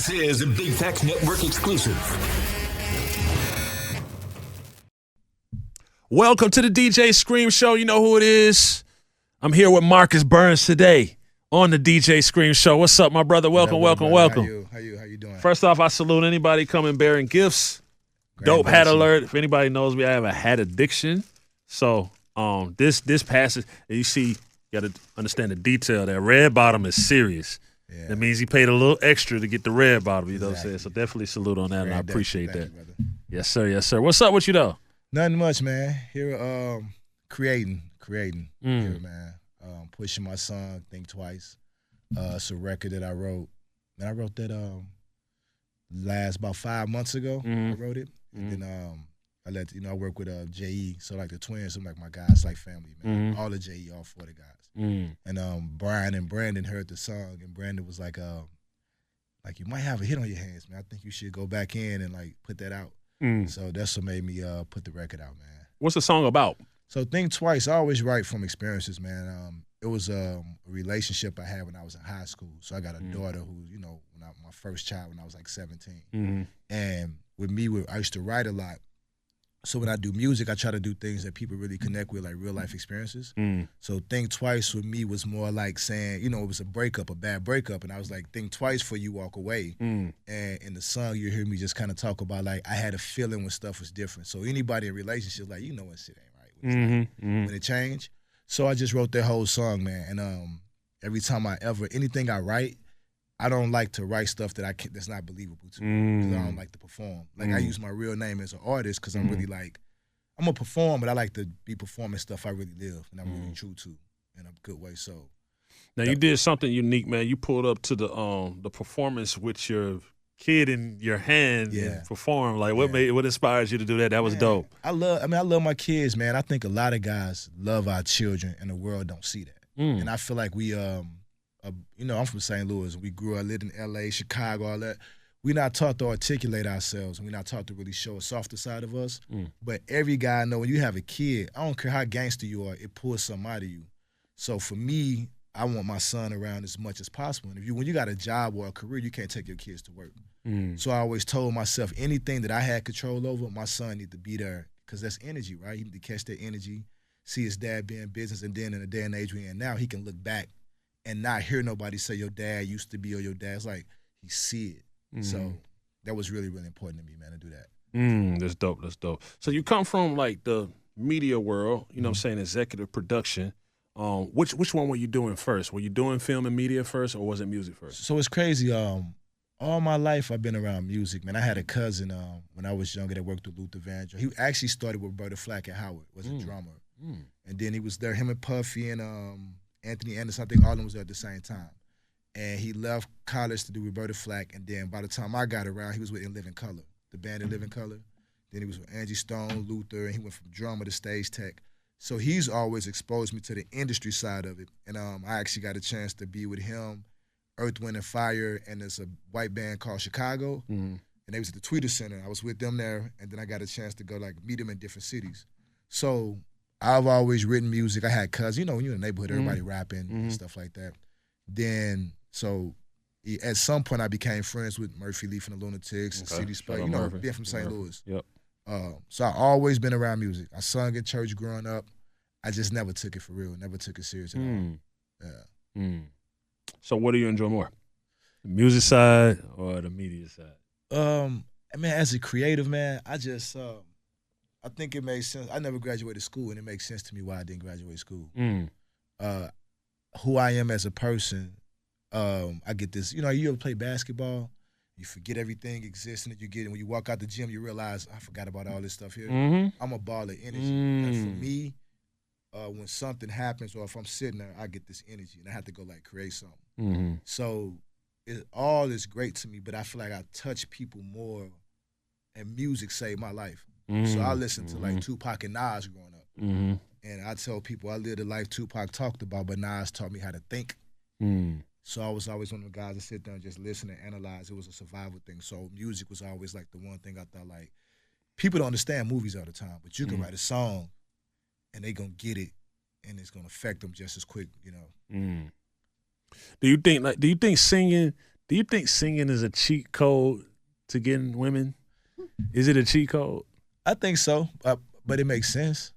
This is a Big Facts Network exclusive. Welcome to the DJ Scream Show. You know who it is. I'm here with Markus Burns today on the DJ Scream Show. What's up, my brother? Welcome. How you doing? First off, I salute anybody coming bearing gifts. Dope hat alert. If anybody knows me, I have a hat addiction. So this passes, and you see, you got to understand the detail. That red bottom is serious. Yeah. That means he paid a little extra to get the red bottom. You know what I'm saying? So definitely salute on that, and I appreciate that. Yes, sir. Yes, sir. What's up with you, though? Nothing much, man. Here, creating here, man. Pushing my song, Think Twice. It's a record that I wrote. And I wrote that last about 5 months ago. I wrote it. And then I work with J.E., so like the twins, I'm like my guys, like family, man. All the J.E., all 40 guys. And Brian and Brandon heard the song, and Brandon was like you might have a hit on your hands, man. I think you should go back in and like put that out. So that's what made me put the record out, man. What's the song about? So Think Twice. I always write from experiences, man. It was a relationship I had when I was in high school. So I got a daughter who, my first child when I was like 17. And with me, I used to write a lot. So when I do music, I try to do things that people really connect with, like real life experiences. So Think Twice with me was more like saying, it was a breakup, a bad breakup. And I was like, think twice before you walk away. And in the song, you hear me just kind of talk about like, I had a feeling when stuff was different. So anybody in relationships, like, when shit ain't right. When it changed. So I just wrote that whole song, man. And every time anything I write, I don't like to write stuff that's not believable to me, because I don't like to perform. Like I use my real name as an artist because I'm really like, I'm gonna perform, but I like to be performing stuff I really live and I'm really true to in a good way. So now you did something unique, man. You pulled up to the performance with your kid in your hand and perform. Like what inspires you to do that? That was dope. I love my kids, man. I think a lot of guys love our children and the world don't see that. And I feel like we I'm from St. Louis. We grew up, lived in L.A., Chicago, all that. We're not taught to articulate ourselves, and we're not taught to really show a softer side of us. But every guy know when you have a kid, I don't care how gangster you are, it pulls something out of you. So for me, I want my son around as much as possible. And when you got a job or a career, you can't take your kids to work. So I always told myself, anything that I had control over, my son need to be there, because that's energy, right? He need to catch that energy, see his dad be in business, and then in the day and age we're in now, he can look back and not hear nobody say your dad used to be or your dad's like, he see it. So that was really, really important to me, man, to do that. That's dope. That's dope. So you come from like the media world, you know what I'm saying, executive production. Which one were you doing first? Were you doing film and media first, or was it music first? So it's crazy. All my life I've been around music, man. I had a cousin when I was younger that worked with Luther Vandross. He actually started with Roberta Flack at Howard, was a drummer. And then he was there, him and Puffy and Anthony Anderson, I think all of them was there at the same time. And he left college to do Roberta Flack, and then by the time I got around, he was with In Living Color, the band In Living Color. Then he was with Angie Stone, Luther, and he went from drummer to stage tech. So he's always exposed me to the industry side of it. And I actually got a chance to be with him, Earth, Wind, and Fire, and there's a white band called Chicago. And they was at the Tweeter Center. I was with them there, and then I got a chance to go like meet them in different cities. So I've always written music. I had cousins, when you're in the neighborhood, everybody rapping and stuff like that. Then, so at some point I became friends with Murphy Leaf and the Lunatics and City Spike, being from St. Louis. Yep. So I always been around music. I sung at church growing up. I just never took it for real, never took it serious at all. Yeah. So what do you enjoy more? The music side or the media side? As a creative, man, I just I think it makes sense. I never graduated school, and it makes sense to me why I didn't graduate school. Who I am as a person, I get this. You ever play basketball? You forget everything exists, and when you walk out the gym, you realize, I forgot about all this stuff here. I'm a ball of energy. And for me, when something happens or if I'm sitting there, I get this energy, and I have to go, like, create something. So all is great to me, but I feel like I touch people more, and music saved my life. So I listened to like Tupac and Nas growing up. And I tell people I lived the life Tupac talked about, but Nas taught me how to think. So I was always one of the guys that sit there and just listen and analyze. It was a survival thing. So music was always like the one thing I thought, like, people don't understand movies all the time, but you can write a song and they gonna get it and it's gonna affect them just as quick, Do you think singing Do you think singing is a cheat code to getting women? Is it a cheat code? I think so, but it makes sense.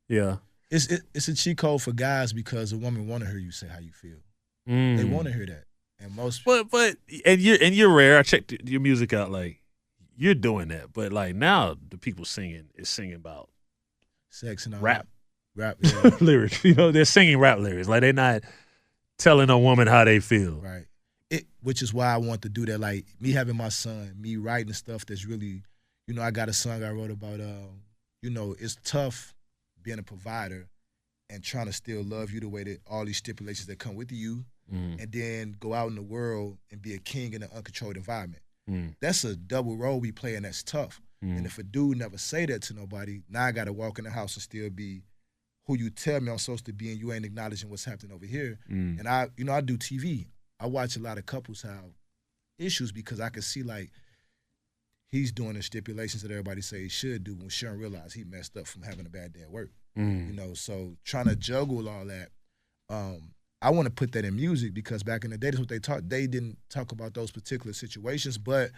Yeah. It's a cheat code for guys because a woman want to hear you say how you feel. They want to hear that, and most. But you're rare. I checked your music out. Like you're doing that, but like now the people singing is singing about sex and all rap, yeah. lyrics. You know, they're singing rap lyrics. Like they're not telling a woman how they feel. Right. Which is why I want to do that. Like me having my son, me writing stuff that's really, I got a song I wrote about. It's tough being a provider and trying to still love you the way that all these stipulations that come with you, and then go out in the world and be a king in an uncontrolled environment. That's a double role we play, and that's tough. And if a dude never say that to nobody, now I got to walk in the house and still be who you tell me I'm supposed to be, and you ain't acknowledging what's happening over here. And I do TV. I watch a lot of couples have issues because I can see like he's doing the stipulations that everybody say he should do when Sharon realized he messed up from having a bad day at work. So trying to juggle all that. I want to put that in music because back in the day, that's what they taught. They didn't talk about those particular situations, but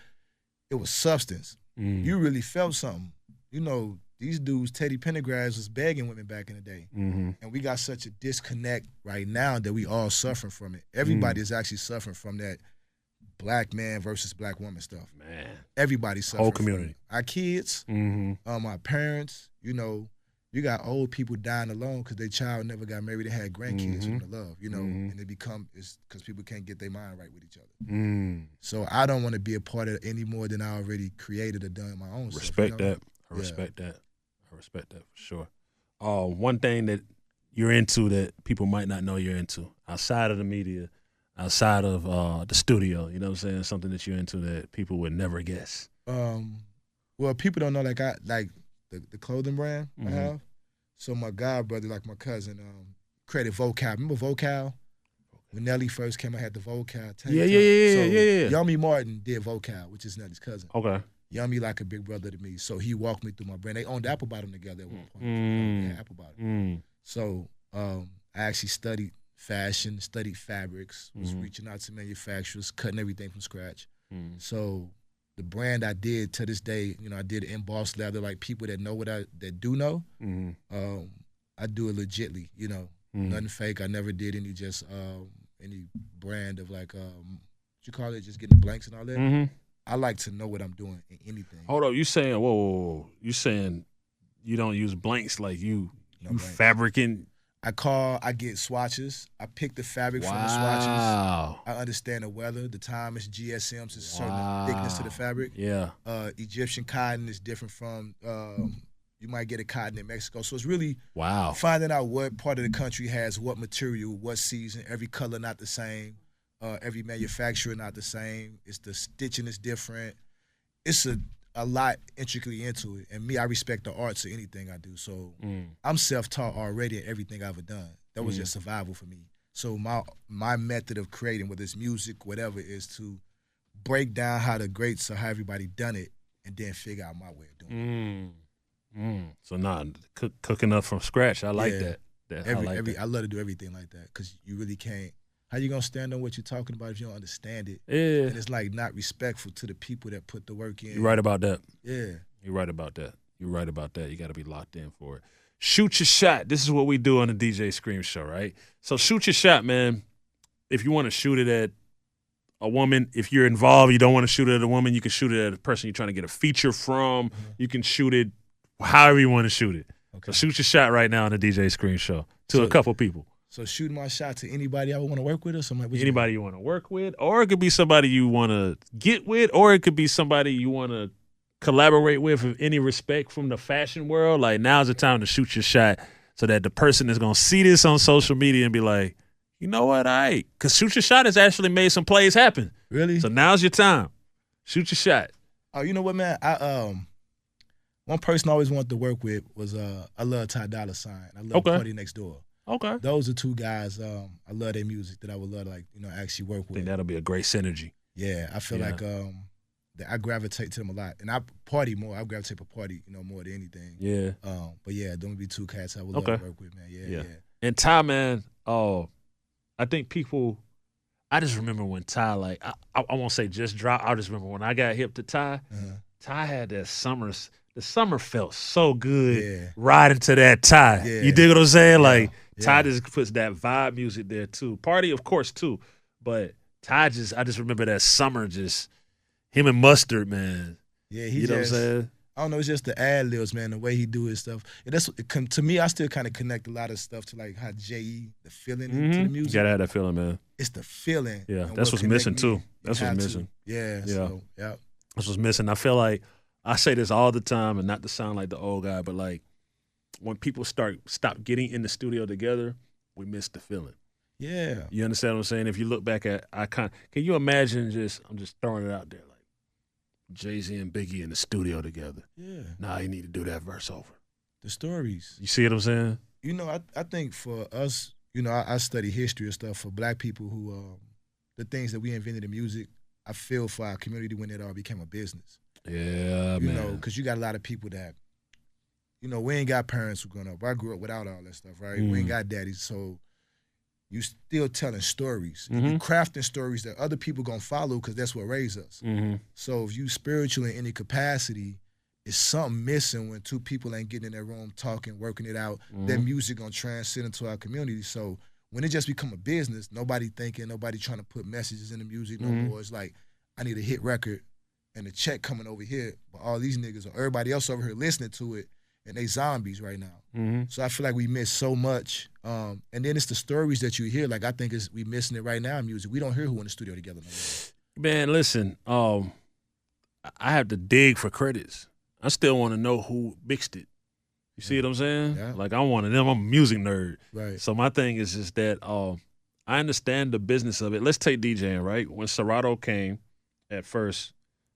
it was substance. You really felt something. These dudes, Teddy Pendergrass was begging women back in the day. And we got such a disconnect right now that we all suffering from it. Everybody is actually suffering from that black man versus black woman stuff. Man. Everybody's suffering. Whole community. Our kids, my parents, you got old people dying alone because their child never got married and had grandkids from the love, and it it's because people can't get their mind right with each other. So I don't want to be a part of it any more than I already created or done my own Respect stuff. that. I respect that. I respect that for sure. One thing that you're into that people might not know you're into outside of the media, outside of the studio, you know what I'm saying? Something that you're into that people would never guess. Well, people don't know like the clothing brand I have. So my godbrother, like my cousin, created Vocal. Remember Vocal? When Nelly first came, I had the Vocal. Yeah. Yummy Martin did Vocal, which is Nelly's cousin. Okay. Yummy like a big brother to me. So he walked me through my brand. They owned Apple Bottom together at one point. Yeah, Apple Bottom. So I actually studied fashion, studied fabrics, was reaching out to manufacturers, cutting everything from scratch. So the brand I did to this day, I did embossed leather, like people that know that do know. I do it legitly, nothing fake. I never did any any brand of like what you call it, just getting the blanks and all that. I like to know what I'm doing in anything. Hold up, you saying whoa. You saying you don't use blanks like you fabricing? I get swatches. I pick the fabric from the swatches. I understand the weather, the time. It's GSMs. It's a certain thickness to the fabric. Yeah. Egyptian cotton is different from. You might get a cotton in Mexico. So it's really finding out what part of the country has what material, what season. Every color not the same. Every manufacturer not the same. It's the stitching is different. It's a lot intricately into it. And me, I respect the arts of anything I do. So I'm self-taught already at everything I've ever done. That was just survival for me. So my method of creating, whether it's music, whatever, is to break down how the greats or how everybody done it and then figure out my way of doing it. So cooking up from scratch. I like that. I love to do everything like that because you really can't. How you gonna stand on what you're talking about if you don't understand it? Yeah. And it's like not respectful to the people that put the work in. You're right about that. Yeah. You're right about that. You got to be locked in for it. Shoot your shot. This is what we do on the DJ Scream Show, right? So shoot your shot, man. If you want to shoot it at a woman, if you're involved, you don't want to shoot it at a woman, you can shoot it at a person you're trying to get a feature from. You can shoot it however you want to shoot it. Okay. So shoot your shot right now on the DJ Scream Show to a couple people. So shooting my shot to anybody I would want to work with or somebody? Anybody you want to work with, or it could be somebody you want to get with, or it could be somebody you want to collaborate with any respect from the fashion world. Like now's the time to shoot your shot so that the person is going to see this on social media and be like, you know what, all right. Because shoot your shot has actually made some plays happen. Really? So now's your time. Shoot your shot. Oh, you know what, man? One person I always wanted to work with was I love Ty Dolla $ign. I love Party Next Door. Okay. Those are two guys. I love their music that I would love to actually work with. I think that'll be a great synergy. Yeah, I feel like that I gravitate to them a lot, and I party more. I gravitate to party, more than anything. Yeah. But yeah, them would be two cats I would love to work with, man. Yeah. And Ty, man, I think people, I just remember when Ty, like, I won't say just dropped. I just remember when I got hip to Ty. Ty had that summer. The summer felt so good. Yeah. Riding to that Ty. Yeah. You dig what I'm saying? Yeah. Like Ty Yeah. just puts that vibe music there too. Party, of course, too. But Ty I just remember that summer, just him and Mustard, man. Yeah, You know what I'm saying? I don't know, it's just the ad libs, man, the way he do his stuff. And that's to me, I still kind of connect a lot of stuff to like how J.E., the feeling into the music. You gotta have that feeling, man. It's the feeling. Yeah, and that's what what's missing connect me. too. That's You what's have to. missing. Yeah. Yeah. So, yeah. That's what's missing. I feel like I say this all the time, and not to sound like the old guy, but like when people stop getting in the studio together, we miss the feeling. Yeah. You understand what I'm saying? If you look back at can you imagine I'm just throwing it out there, like Jay-Z and Biggie in the studio together. Yeah. Nah, you need to do that verse over. The stories. You see what I'm saying? You know, I think for us, you know, I study history and stuff. For black people who, the things that we invented in music, I feel for our community when it all became a business. Yeah, You man. know, because you got a lot of people that, you know, we ain't got parents who growing up. I grew up without all that stuff, right? We ain't got daddies, so you still telling stories. You crafting stories that other people gonna follow because that's what raised us. So if you spiritual in any capacity, it's something missing when two people ain't getting in their room talking, working it out. That music gonna transcend into our community. So when it just become a business, nobody thinking, nobody trying to put messages in the music no more. It's like, I need a hit record and a check coming over here, but all these niggas or everybody else over here listening to it, and they zombies right now. So I feel like we miss so much. And then it's the stories that you hear. Like, I think we missing it right now in music. We don't hear who in the studio together no more. Man, listen, I have to dig for credits. I still want to know who mixed it. You see what I'm saying? Yeah. Like, I'm one of them. I'm a music nerd. Right. So my thing is just that I understand the business of it. Let's take DJing, right? When Serato came at first,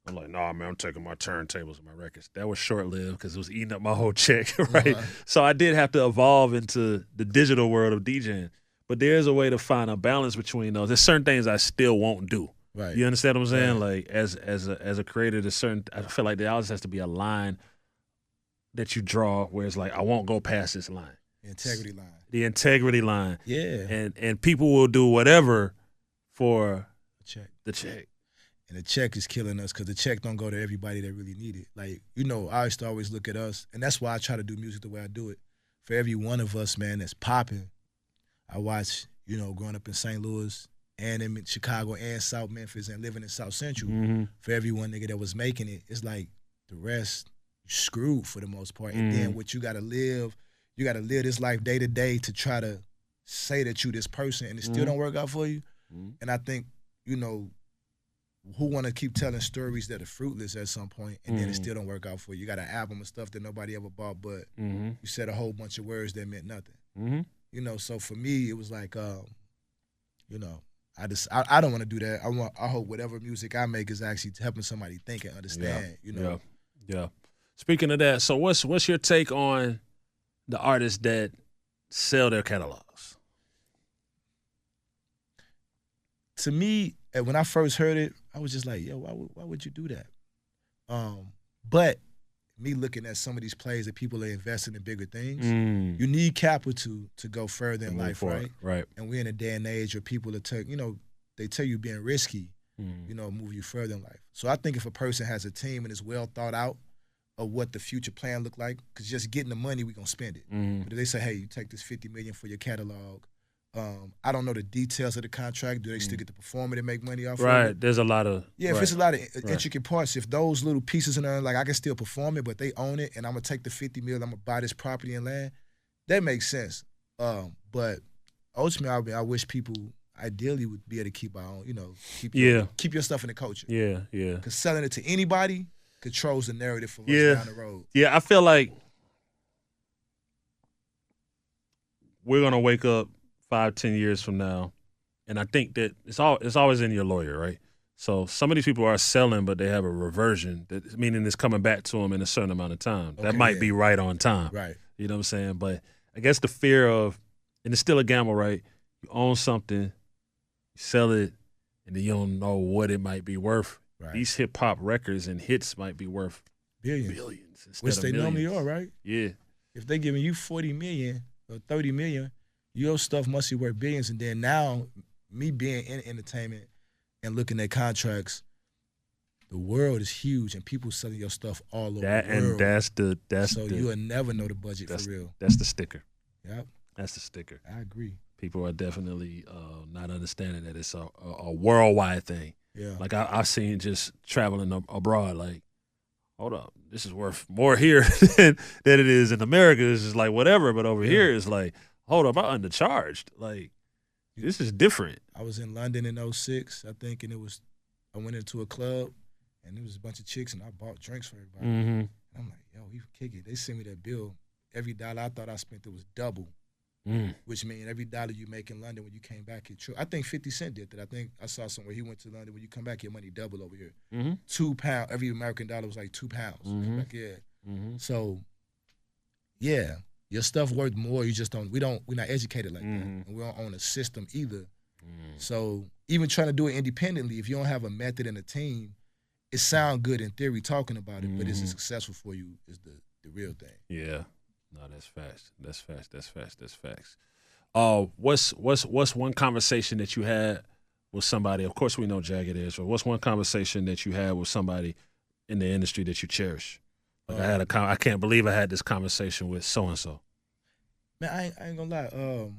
I'm like, nah, man, I'm taking my turntables and my records. That was short-lived because it was eating up my whole check, right? So I did have to evolve into the digital world of DJing. But there's a way to find a balance between those. There's certain things I still won't do. Right. You understand what I'm saying? Right. Like, as a creator, there's certain, I feel like there always has to be a line that you draw where it's like, I won't go past this line. Integrity line. The integrity line. Yeah. And people will do whatever for Check. the check. And the check is killing us because the check don't go to everybody that really need it. Like, you know, I used to always look at us, and that's why I try to do music the way I do it. For every one of us, man, that's popping, I watch, you know, growing up in St. Louis and in Chicago and South Memphis and living in South Central, for every one nigga that was making it, it's like the rest, you screwed for the most part. And then what you got to live this life day to day to try to say that you this person, and it still don't work out for you. And I think, you know, who want to keep telling stories that are fruitless at some point, and then it still don't work out for you. You got an album of stuff that nobody ever bought, but you said a whole bunch of words that meant nothing. You know, so for me, it was like, you know, I don't want to do that. I hope whatever music I make is actually helping somebody think and understand. You know. Yeah. Speaking of that, so what's your take on the artists that sell their catalogs? To me, when I first heard it, I was just like, yo, why would you do that? But me looking at some of these plays that people are investing in bigger things, you need capital to go further in life, right? Right. And we're in a day and age where people are they tell you being risky, you know, move you further in life. So I think if a person has a team and is well thought out of what the future plan look like, because just getting the money, we gonna spend it. But if they say, hey, you take this $50 million for your catalog, I don't know the details of the contract. Do they still get to perform it and make money off of it? Right. There's a lot of if it's a lot of intricate parts, if those little pieces in there, like I can still perform it, but they own it, and I'm gonna take the $50 million, I'm gonna buy this property and land, that makes sense. But ultimately, I wish people ideally would be able to keep our own, you know, keep your stuff in the culture. Yeah. Because selling it to anybody controls the narrative for us down the road. Yeah, I feel like we're gonna wake up 5-10 years from now, and I think that it's always in your lawyer, right? So some of these people are selling, but they have a reversion, meaning it's coming back to them in a certain amount of time. That might be right on time. Right. You know what I'm saying? But I guess the fear of, and it's still a gamble, right? You own something, you sell it, and then you don't know what it might be worth. Right. These hip-hop records and hits might be worth billions instead which of they millions. normally are, right? Yeah. If they giving you $40 million or $30 million, your stuff must be worth billions. And then now, me being in entertainment and looking at contracts, the world is huge and people selling your stuff all over the world. And that's so you'll never know the budget for real. That's the sticker. Yep. That's the sticker. I agree. People are definitely not understanding that it's a worldwide thing. Yeah. Like I've seen just traveling abroad, like, hold up, this is worth more here than it is in America. It's just like whatever, but over here it's like, hold up, I'm undercharged. Like, this is different. I was in London in 2006, I think, and I went into a club, and there was a bunch of chicks, and I bought drinks for everybody. Mm-hmm. And I'm like, yo, we kick it. They sent me that bill. Every dollar I thought I spent, it was double, which means every dollar you make in London when you came back, it's true. I think 50 Cent did that. I think I saw somewhere he went to London. When you come back, your money double over here. Mm-hmm. £2. Every American dollar was like £2. Mm-hmm. Like, yeah. Mm-hmm. So, yeah, your stuff worth more. You just we're not educated like that. And we don't own a system either. So even trying to do it independently, if you don't have a method and a team, it sounds good in theory talking about it, but is it successful for you is the real thing. Yeah. No, that's facts. That's facts. What's one conversation that you had with somebody? Of course we know Jagged is, but what's one conversation that you had with somebody in the industry that you cherish? Like I can't believe I had this conversation with so-and-so. Man, I ain't gonna lie.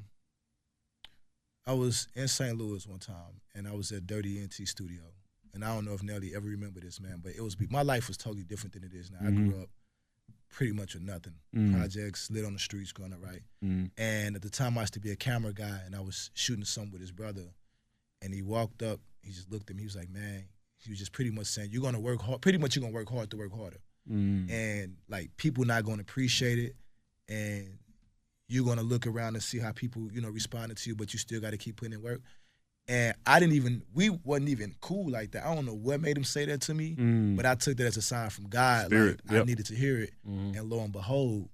I was in St. Louis one time, and I was at Dirty NT Studio. And I don't know if Nelly ever remember this, man, but my life was totally different than it is now. I grew up pretty much with nothing. Projects, lit on the streets, growing up, right? And at the time, I used to be a camera guy, and I was shooting something with his brother. And he walked up, he just looked at me, he was like, man, he was just pretty much saying, you're gonna work hard, pretty much you're gonna work hard to work harder. And like people not gonna appreciate it, and you're gonna look around and see how people, responding to you, but you still gotta keep putting in work. And we wasn't even cool like that. I don't know what made him say that to me, but I took that as a sign from God. Spirit, I needed to hear it. And lo and behold,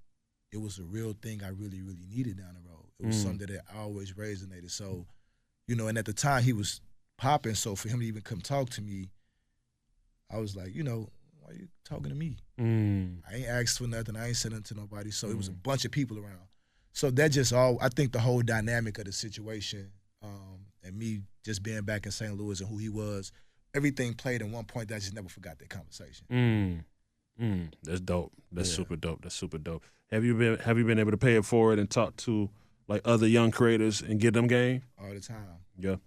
it was a real thing I really, really needed down the road. It was something that always resonated. So, and at the time he was popping, so for him to even come talk to me, I was like, why are you talking to me? I ain't asked for nothing. I ain't said nothing to nobody. So it was a bunch of people around. So that just I think the whole dynamic of the situation, and me just being back in St. Louis and who he was, everything played in one point that I just never forgot that conversation. That's dope. That's super dope. That's super dope. Have you been able to pay it forward and talk to like other young creators and get them game? All the time. Yeah.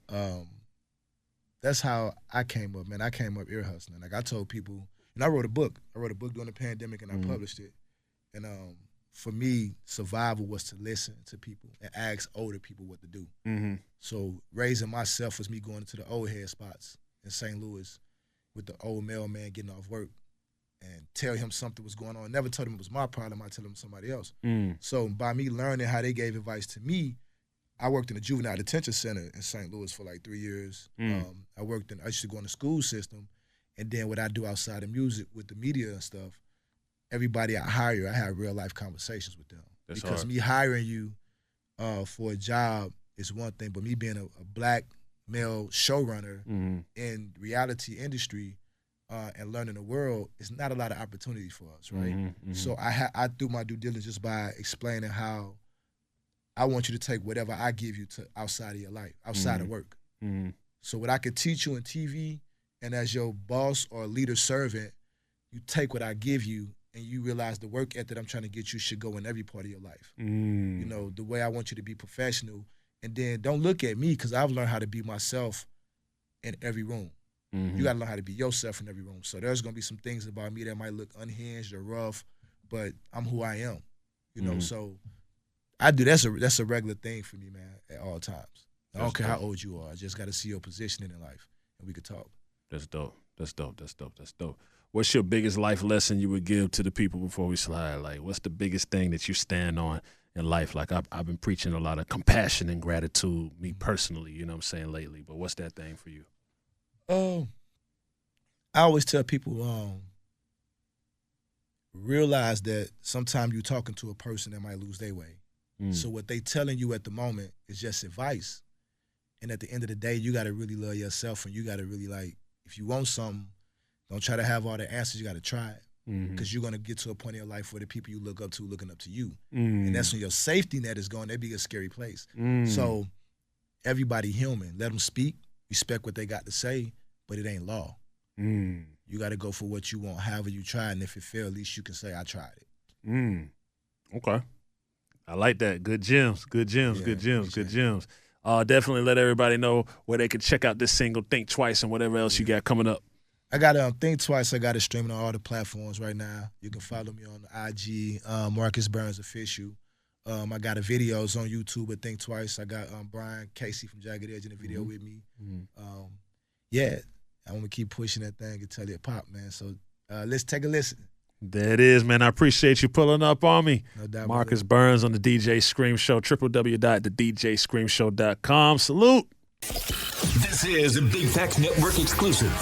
That's how I came up, man. I came up ear hustling. Like I told people, and I wrote a book. During the pandemic and I published it. And for me, survival was to listen to people and ask older people what to do. So raising myself was me going into the old head spots in St. Louis with the old mailman getting off work and tell him something was going on. Never told him it was my problem. I tell him somebody else. So by me learning how they gave advice to me, I worked in a juvenile detention center in St. Louis for like 3 years. I used to go in the school system, and then what I do outside of music with the media and stuff, everybody I hire, I have real life conversations with them. That's because hard. me hiring you for a job is one thing, but me being a black male showrunner in reality industry and learning the world, is not a lot of opportunity for us, right? So I do my due diligence just by explaining how I want you to take whatever I give you to outside of your life, outside of work. So what I could teach you in TV, and as your boss or leader servant, you take what I give you and you realize the work ethic I'm trying to get you should go in every part of your life. The way I want you to be professional. And then don't look at me, because I've learned how to be myself in every room. You got to learn how to be yourself in every room. So there's going to be some things about me that might look unhinged or rough, but I'm who I am. So I do. That's a regular thing for me, man, at all times. I don't care how old you are. I just got to see your positioning in life, and we could talk. That's dope. What's your biggest life lesson you would give to the people before we slide? Like, what's the biggest thing that you stand on in life? Like, I've been preaching a lot of compassion and gratitude, me personally, you know what I'm saying, lately. But what's that thing for you? I always tell people, realize that sometimes you're talking to a person that might lose their way. So what they telling you at the moment is just advice. And at the end of the day, you got to really love yourself, and you got to really, like, if you want something, don't try to have all the answers. You got to try it, because you're going to get to a point in your life where the people you look up to looking up to you. And that's when your safety net is going. That'd be a scary place. So everybody human. Let them speak, respect what they got to say, but it ain't law. You got to go for what you want, however you try, and if it fails, at least you can say, I tried it. Okay. I like that. Good gems, good gems, good gems, good gems. Definitely let everybody know where they can check out this single, Think Twice, and whatever else you got coming up. I got Think Twice. I got it streaming on all the platforms right now. You can follow me on IG, Markus Burns Official. I got a videos on YouTube at Think Twice. I got Brian Casey from Jagged Edge in the video with me. Yeah, I want to keep pushing that thing until it pop, man. So let's take a listen. There it is, man. I appreciate you pulling up on me. No doubt. Markus Burns on the DJ Scream Show, www.thedjscreamshow.com. Salute. This is a Big Facts Network exclusive.